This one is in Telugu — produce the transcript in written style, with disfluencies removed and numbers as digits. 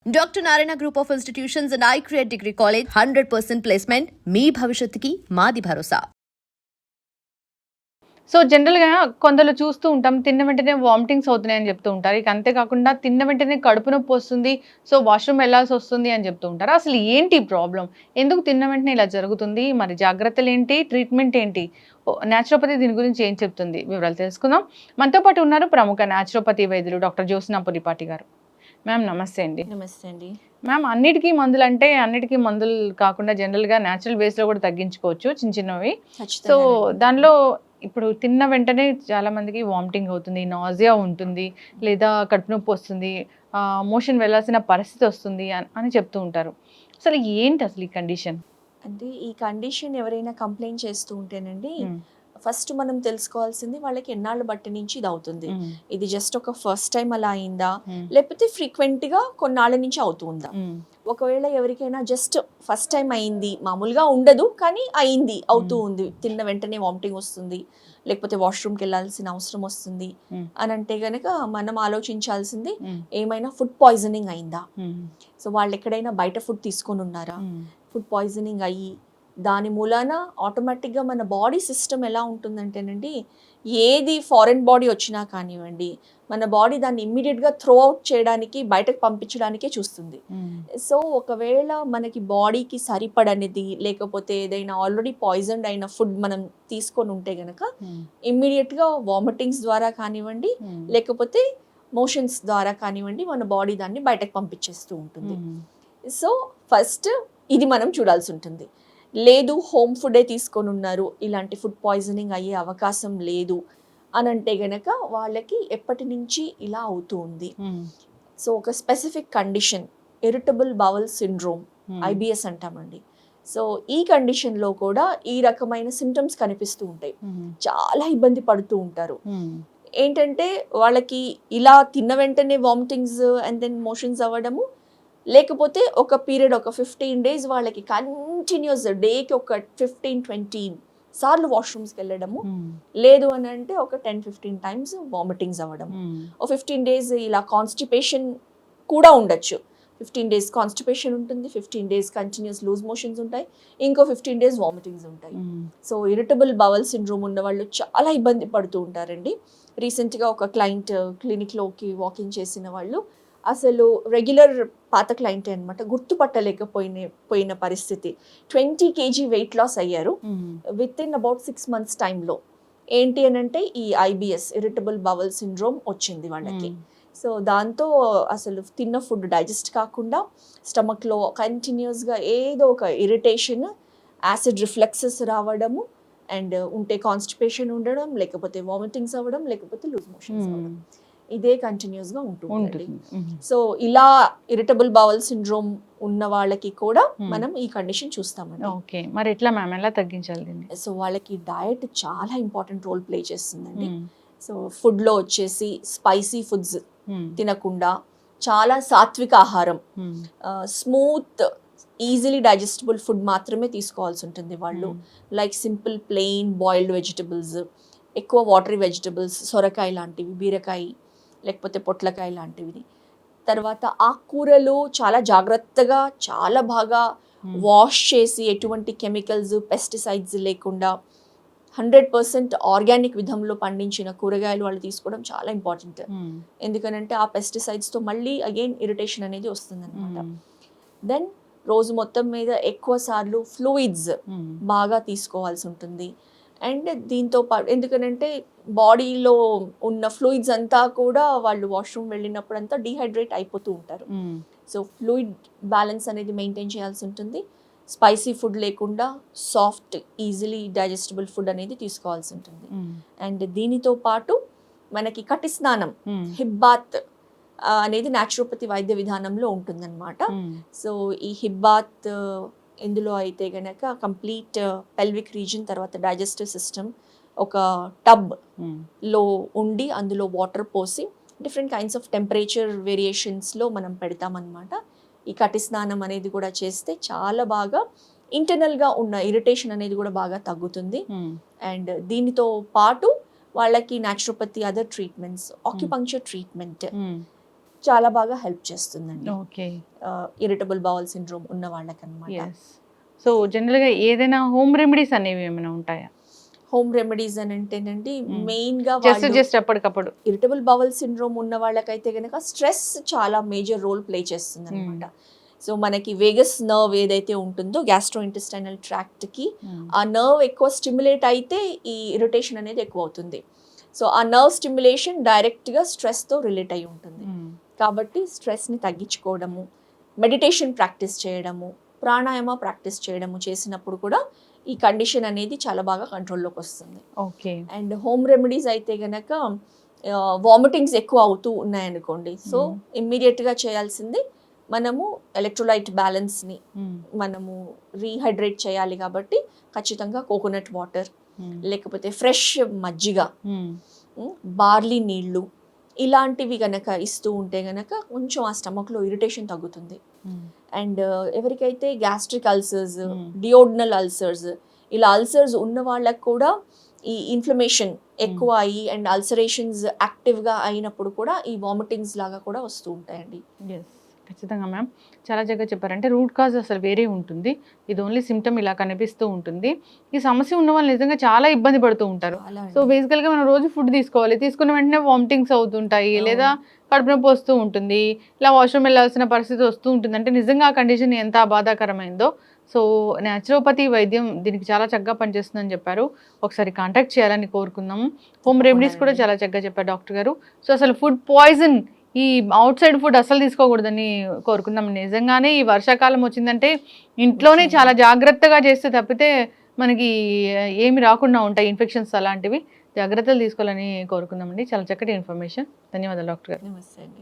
Dr. Narayana Group of Institutions and iCreate Degree College 100% placement. మీ భవిష్యత్తుకి మాది భరోసా. సో జనరల్‌గా కొందరు చూస్తూ ఉంటాం. తిన్న వెంటనే వామిటింగ్స్ అవుతున్నాయని చెప్తూ ఉంటారు. ఇక అంతేకాకుండా తిన్న వెంటనే కడుపు నొప్పి వస్తుంది. సో వాష్‌రూమ్ వెళ్ళాల్సొస్తుంది అని చెప్తూ ఉంటారు. అసలు ఏంటి ప్రాబ్లమ్? ఎందుకు తిన్న వెంటనే ఇలా జరుగుతుంది? మరి జాగ్రత్తలేంటి? ట్రీట్మెంట్ ఏంటి? న్యాచురోపతి దీని గురించి ఏం చెప్తుంది? వివరాలు తెలుసుకుందాం. మనతో పాటు ఉన్నారు ప్రముఖ న్యాచురోపతి వైద్యులు డాక్టర్ జ్యోత్స్న పులిపాటి గారు. మ్యామ్ నమస్తే అండి. నమస్తే అండి. మ్యామ్ అన్నిటికీ మందులు కాకుండా జనరల్‌గా న్యాచురల్ వేస్‌లో కూడా తగ్గించుకోవచ్చు చిన్నవి. సో దానిలో ఇప్పుడు తిన్న వెంటనే చాలా మందికి వామిటింగ్ అవుతుంది, నాజియా ఉంటుంది, లేదా కడుపు నొప్పి వస్తుంది, మోషన్ వెళ్ళాల్సిన పరిస్థితి వస్తుంది అని చెప్తూ ఉంటారు. అసలు ఏంటి అసలు ఈ కండిషన్? అంటే ఈ కండిషన్ ఎవరైనా కంప్లైంట్ చేస్తూ ఉంటేనండి, ఫస్ట్ మనం తెలుసుకోవాల్సింది వాళ్ళకి ఎన్నాళ్ళు బట్టి నుంచి ఇది అవుతుంది. ఇది జస్ట్ ఒక ఫస్ట్ టైం అలా అయిందా, లేకపోతే ఫ్రీక్వెంట్గా కొన్నాళ్ళ నుంచి అవుతుందా. ఒకవేళ ఎవరికైనా జస్ట్ ఫస్ట్ టైం అయింది, మామూలుగా ఉండదు కానీ అయింది, అవుతూ ఉంది, తిన్న వెంటనే వామిటింగ్ వస్తుంది, లేకపోతే వాష్రూమ్కి వెళ్ళాల్సిన అవసరం వస్తుంది అని అంటే గనక మనం ఆలోచించాల్సింది ఏమైనా ఫుడ్ పాయిజనింగ్ అయిందా. సో వాళ్ళు ఎక్కడైనా బయట ఫుడ్ తీసుకొని ఉన్నారా, ఫుడ్ పాయిజనింగ్ అయ్యి దాని మూలాన ఆటోమేటిక్గా మన బాడీ సిస్టమ్ ఎలా ఉంటుందంటేనండి, ఏది ఫారెన్ బాడీ వచ్చినా కానివ్వండి, మన బాడీ దాన్ని ఇమ్మీడియట్గా త్రో అవుట్ చేయడానికి, బయటకు పంపించడానికే చూస్తుంది. సో ఒకవేళ మనకి బాడీకి సరిపడనిది, లేకపోతే ఏదైనా ఆల్రెడీ పాయిజన్డ్ అయిన ఫుడ్ మనం తీసుకొని ఉంటే గనక ఇమ్మీడియట్గా వామిటింగ్స్ ద్వారా కానివ్వండి, లేకపోతే మోషన్స్ ద్వారా కానివ్వండి, మన బాడీ దాన్ని బయటకు పంపించేస్తూ ఉంటుంది. సో ఫస్ట్ ఇది మనం చూడాల్సి ఉంటుంది. లేదు హోమ్ ఫుడే తీసుకొని ఉన్నారు, ఇలాంటి ఫుడ్ పాయిజనింగ్ అయ్యే అవకాశం లేదు అని అంటే గనక వాళ్ళకి ఎప్పటి నుంచి ఇలా అవుతూ ఉంది. సో ఒక specific condition irritable bowel syndrome, IBS అంటామండి. సో ఈ కండిషన్లో కూడా ఈ రకమైన సిమ్టమ్స్ కనిపిస్తూ ఉంటాయి. చాలా ఇబ్బంది పడుతూ ఉంటారు. ఏంటంటే వాళ్ళకి ఇలా తిన్న వెంటనే వామిటింగ్స్ అండ్ దెన్ మోషన్స్ అవ్వడము, లేకపోతే ఒక పీరియడ్ ఒక 15 days వాళ్ళకి కంటిన్యూస్ డేకి ఒక 15-20 సార్లు వాష్రూమ్స్కి వెళ్ళడము, లేదు అని అంటే ఒక 10-15 times వామిటింగ్స్ అవ్వడం, ఒక 15 days ఇలా కాన్స్టిపేషన్ కూడా ఉండొచ్చు. 15 days కాన్స్టిపేషన్ ఉంటుంది, 15 days కంటిన్యూస్ లూజ్ మోషన్స్ ఉంటాయి, ఇంకో 15 days వామిటింగ్స్ ఉంటాయి. సో ఇరిటబుల్ బవల్ సిండ్రోమ్ ఉన్న వాళ్ళు చాలా ఇబ్బంది పడుతూ ఉంటారండి. రీసెంట్గా ఒక క్లయింట్ క్లినిక్లోకి వాకింగ్ చేసిన వాళ్ళు అసలు రెగ్యులర్ పాత క్లయింటే అనమాట, గుర్తుపట్టలేకపోయిన పరిస్థితి. 20 kg వెయిట్ లాస్ అయ్యారు విత్ ఇన్ అబౌట్ 6 months టైంలో. ఏంటి అని అంటే ఈ IBS ఇరిటబుల్ బవల్ సిండ్రోమ్ వచ్చింది వాళ్ళకి. సో దాంతో అసలు తిన్న ఫుడ్ డైజెస్ట్ కాకుండా స్టమక్లో కంటిన్యూస్గా ఏదో ఒక ఇరిటేషన్, యాసిడ్ రిఫ్లెక్సెస్ రావడము, అండ్ ఉంటే కాన్స్టిపేషన్ ఉండడం, లేకపోతే వామిటింగ్స్ అవ్వడం, లేకపోతే లూజ్ మోషన్స్ అవ్వడం, ఇదే కంటిన్యూస్గా ఉంటుంది. సో ఇలా ఇరిటబుల్ బవల్ సిండ్రోమ్ ఉన్న వాళ్ళకి కూడా మనం ఈ కండిషన్ చూస్తామండి. ఓకే, మరి ఎట్లా మ్యామ్, ఎలా తగ్గించాలి దీన్ని? సో వాళ్ళకి డయట్ చాలా ఇంపార్టెంట్ రోల్ ప్లే చేస్తుందండి. సో ఫుడ్లో వచ్చేసి స్పైసీ ఫుడ్స్ తినకుండా చాలా సాత్విక ఆహారం, స్మూత్ ఈజీలీ డైజెస్టబుల్ ఫుడ్ మాత్రమే తీసుకోవాల్సి ఉంటుంది వాళ్ళు. Like simple plain boiled vegetables, ఎక్కువ వాటరీ వెజిటబుల్స్, సొరకాయ లాంటివి, బీరకాయ, లేకపోతే పొట్లకాయ లాంటివి. తర్వాత ఆకుకూరలు చాలా జాగ్రత్తగా, చాలా బాగా వాష్ చేసి, ఎటువంటి కెమికల్స్, పెస్టిసైడ్స్ లేకుండా 100% ఆర్గానిక్ విధంలో పండించిన కూరగాయలు వాళ్ళు తీసుకోవడం చాలా ఇంపార్టెంట్. ఎందుకనంటే ఆ పెస్టిసైడ్స్తో మళ్ళీ అగైన్ ఇరిటేషన్ అనేది వస్తుంది అనమాట. దెన్ రోజు మొత్తం మీద ఎక్కువ సార్లు ఫ్లూయిడ్స్ బాగా తీసుకోవాల్సి ఉంటుంది. అండ్ దీంతో పాటు ఎందుకనంటే బాడీలో ఉన్న ఫ్లూయిడ్స్ అంతా కూడా వాళ్ళు వాష్రూమ్ వెళ్ళినప్పుడు అంతా డీహైడ్రేట్ అయిపోతూ ఉంటారు. సో ఫ్లూయిడ్ బ్యాలెన్స్ అనేది మెయింటైన్ చేయాల్సి ఉంటుంది. స్పైసీ ఫుడ్ లేకుండా సాఫ్ట్ ఈజీలీ డైజెస్టబుల్ ఫుడ్ అనేది తీసుకోవాల్సి ఉంటుంది. అండ్ దీనితో పాటు మనకి కటి స్నానం, హిబ్బాత్ అనేది న్యాచురోపతి వైద్య విధానంలో ఉంటుందన్నమాట. సో ఈ హిబ్బాత్ ఇందులో అయితే గనక కంప్లీట్ పెల్విక్ రీజన్, తర్వాత డైజెస్టివ్ సిస్టమ్ ఒక టబ్లో ఉండి అందులో వాటర్ పోసి డిఫరెంట్ కైండ్స్ ఆఫ్ టెంపరేచర్ వేరియేషన్స్లో మనం పెడతామన్నమాట. ఈ కటి స్నానం అనేది కూడా చేస్తే చాలా బాగా ఇంటర్నల్గా ఉన్న ఇరిటేషన్ అనేది కూడా బాగా తగ్గుతుంది. అండ్ దీనితో పాటు వాళ్ళకి naturopathy other treatments, acupuncture treatment చాలా బాగా హెల్ప్ చేస్తుందండి ఓకే. ఇరిటబుల్ బౌల్ సిండ్రోమ్ ఉన్న వాళ్ళకన్నమాట. యెస్. సో జనరల్‌గా ఏదైనా హోమ్ రెమెడీస్ అనేవి ఏమైనా ఉంటాయా? హోమ్ రెమెడీస్ అని అంటేనండి Mm. మెయిన్గా జస్ట్ అప్పటికప్పుడు. ఇరిటబుల్ బవల్ సిండ్రోమ్ ఉన్న వాళ్ళకైతే కనుక స్ట్రెస్ చాలా మేజర్ రోల్ ప్లే చేస్తుంది అనమాట. సో మనకి వేగస్ నర్వ్ ఏదైతే ఉంటుందో గ్యాస్ట్రో ఇంటెస్టైనల్ ట్రాక్ట్కి ఆ నర్వ్ ఎక్కువ స్టిమ్యులేట్ అయితే ఈ ఇరిటేషన్ అనేది ఎక్కువ అవుతుంది. సో ఆ నర్వ్ స్టిమ్యులేషన్ డైరెక్ట్గా స్ట్రెస్తో రిలేట్ అయి ఉంటుంది. కాబట్టి స్ట్రెస్ని తగ్గించుకోవడము, మెడిటేషన్ ప్రాక్టీస్ చేయడము, ప్రాణాయామ ప్రాక్టీస్ చేయడము చేసినప్పుడు కూడా ఈ కండిషన్ అనేది చాలా బాగా కంట్రోల్లోకి వస్తుంది. ఓకే. అండ్ హోమ్ రెమెడీస్ అయితే గనక వామిటింగ్స్ ఎక్కువ అవుతూ ఉన్నాయనుకోండి, సో ఇమ్మీడియట్గా చేయాల్సింది మనము ఎలక్ట్రోలైట్ బ్యాలెన్స్ని మనము రీహైడ్రేట్ చేయాలి. కాబట్టి ఖచ్చితంగా కోకోనట్ వాటర్, లేకపోతే ఫ్రెష్ మజ్జిగ, బార్లీ నీళ్ళు ఇలాంటివి గనక ఇస్తూ ఉంటే గనక కొంచెం ఆ స్టమక్లో ఇరిటేషన్ తగ్గుతుంది. అండ్ ఎవరికైతే గ్యాస్ట్రిక్ అల్సర్స్, డియోడనల్ అల్సర్స్, ఇలా అల్సర్స్ ఉన్న వాళ్ళకు కూడా ఈ ఇన్ఫ్లమేషన్ ఎక్కువ అయ్యి అండ్ అల్సరేషన్స్ యాక్టివ్గా అయినప్పుడు కూడా ఈ వామిటింగ్స్ లాగా కూడా వస్తూ ఉంటాయండి. ఎస్, ఖచ్చితంగా మ్యామ్. చాలా చక్కగా చెప్పారు. అంటే రూట్ కాజ్ అసలు వేరే ఉంటుంది, ఇది ఓన్లీ సిమ్టమ్ ఇలా కనిపిస్తూ ఉంటుంది. ఈ సమస్య ఉన్న వాళ్ళు నిజంగా చాలా ఇబ్బంది పడుతూ ఉంటారు. సో బేసికల్గా మనం రోజు ఫుడ్ తీసుకోవాలి, తీసుకున్న వెంటనే వామిటింగ్స్ అవుతుంటాయి, లేదా కడుపు నొప్పి వస్తూ ఉంటుంది, ఇలా వాష్రూమ్ వెళ్ళాల్సిన పరిస్థితి వస్తూ ఉంటుంది. అంటే నిజంగా ఆ కండిషన్ ఎంత బాధాకరమైందో. సో న్యాచురోపతి వైద్యం దీనికి చాలా చక్కగా పనిచేస్తుందని చెప్పారు. ఒకసారి కాంటాక్ట్ చేయాలని కోరుకుందాము. హోమ్ రెమెడీస్ కూడా చాలా చక్కగా చెప్పారు డాక్టర్ గారు. సో అసలు ఫుడ్ పాయిజన్, ఈ అవుట్ సైడ్ ఫుడ్ అసలు తీసుకోకూడదని కోరుకుందాం. నిజంగానే ఈ వర్షాకాలం వచ్చిందంటే ఇంట్లోనే చాలా జాగ్రత్తగా చేస్తే తప్పితే మనకి ఏమి రాకుండా ఉంటాయి ఇన్ఫెక్షన్స్, అలాంటివి జాగ్రత్తలు తీసుకోవాలని కోరుకుందామండి. చాలా చక్కటి ఇన్ఫర్మేషన్. ధన్యవాదాలు డాక్టర్ గారు. నమస్తే అండి.